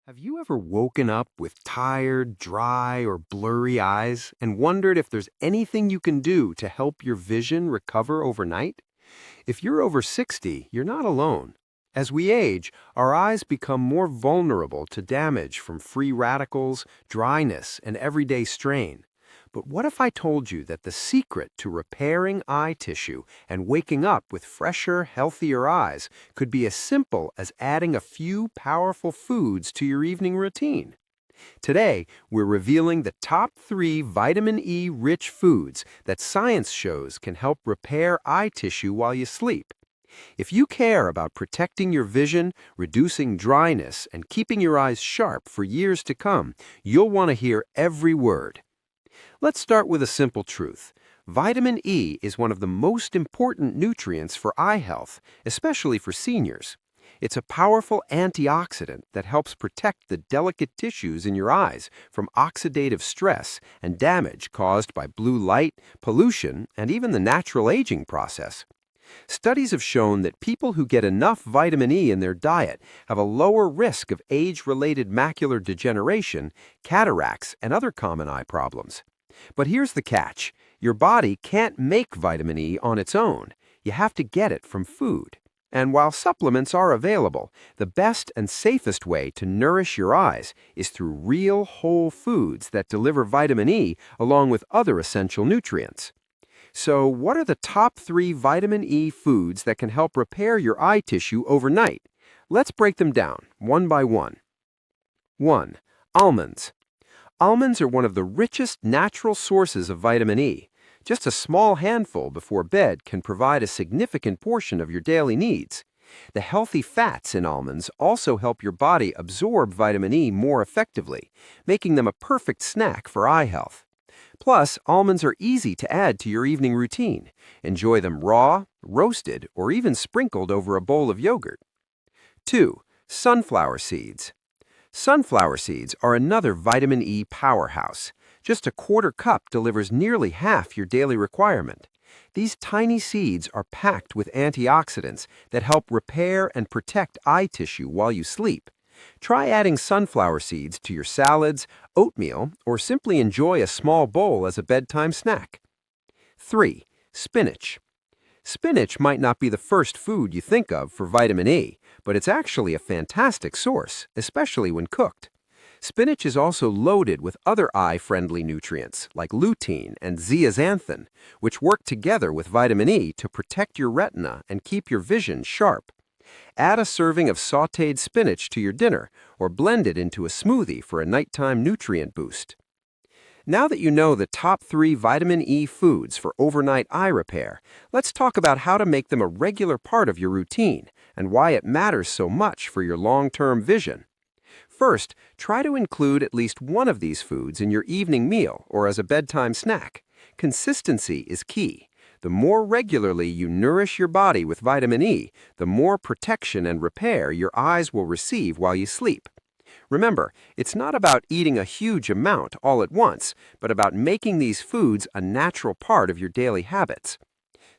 Have you ever woken up with tired, dry, or blurry eyes and wondered if there's anything you can do to help your vision recover overnight? If you're over 60, you're not alone. As we age, our eyes become more vulnerable to damage from free radicals, dryness, and everyday strain. But what if I told you that the secret to repairing eye tissue and waking up with fresher, healthier eyes could be as simple as adding a few powerful foods to your evening routine? Today, we're revealing the top 3 vitamin E rich foods that science shows can help repair eye tissue while you sleep. If you care about protecting your vision, reducing dryness, and keeping your eyes sharp for years to come, you'll want to hear every word. Let's start with a simple truth. Vitamin E is one of the most important nutrients for eye health, especially for seniors. It's a powerful antioxidant that helps protect the delicate tissues in your eyes from oxidative stress and damage caused by blue light, pollution, and even the natural aging process. Studies have shown that people who get enough vitamin E in their diet have a lower risk of age-related macular degeneration, cataracts, and other common eye problems. But here's the catch. Your body can't make vitamin E on its own. You have to get it from food. And while supplements are available, the best and safest way to nourish your eyes is through real whole foods that deliver vitamin E along with other essential nutrients. So, what are the top 3 vitamin E foods that can help repair your eye tissue overnight? Let's break them down, one by one. 1. Almonds. Almonds are one of the richest natural sources of vitamin E. Just a small handful before bed can provide a significant portion of your daily needs. The healthy fats in almonds also help your body absorb vitamin E more effectively, making them a perfect snack for eye health. Plus, almonds are easy to add to your evening routine. Enjoy them raw, roasted, or even sprinkled over a bowl of yogurt. 2. Sunflower seeds. Sunflower seeds are another vitamin E powerhouse. Just a quarter cup delivers nearly half your daily requirement. These tiny seeds are packed with antioxidants that help repair and protect eye tissue while you sleep. Try adding sunflower seeds to your salads, oatmeal, or simply enjoy a small bowl as a bedtime snack. 3. Spinach. Spinach might not be the first food you think of for vitamin E, but it's actually a fantastic source, especially when cooked. Spinach is also loaded with other eye-friendly nutrients like lutein and zeaxanthin, which work together with vitamin E to protect your retina and keep your vision sharp. Add a serving of sautéed spinach to your dinner or blend it into a smoothie for a nighttime nutrient boost. Now that you know the top 3 vitamin E foods for overnight eye repair, let's talk about how to make them a regular part of your routine and why it matters so much for your long-term vision. First, try to include at least one of these foods in your evening meal or as a bedtime snack. Consistency is key. The more regularly you nourish your body with vitamin E, the more protection and repair your eyes will receive while you sleep. Remember, it's not about eating a huge amount all at once, but about making these foods a natural part of your daily habits.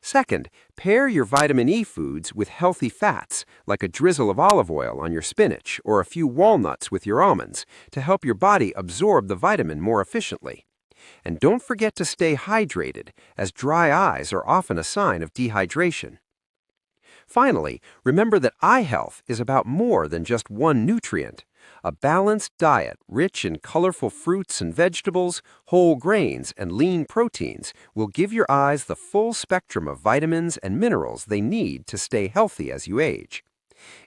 Second, pair your vitamin E foods with healthy fats, like a drizzle of olive oil on your spinach or a few walnuts with your almonds, to help your body absorb the vitamin more efficiently. And don't forget to stay hydrated, as dry eyes are often a sign of dehydration. Finally, remember that eye health is about more than just one nutrient. A balanced diet rich in colorful fruits and vegetables, whole grains, and lean proteins will give your eyes the full spectrum of vitamins and minerals they need to stay healthy as you age.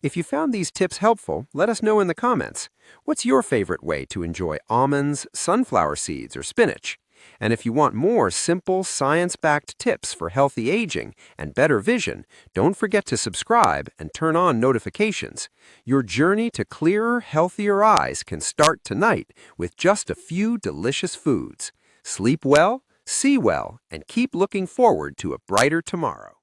If you found these tips helpful, let us know in the comments. What's your favorite way to enjoy almonds, sunflower seeds, or spinach? And if you want more simple, science-backed tips for healthy aging and better vision, don't forget to subscribe and turn on notifications. Your journey to clearer, healthier eyes can start tonight with just a few delicious foods. Sleep well, see well, and keep looking forward to a brighter tomorrow.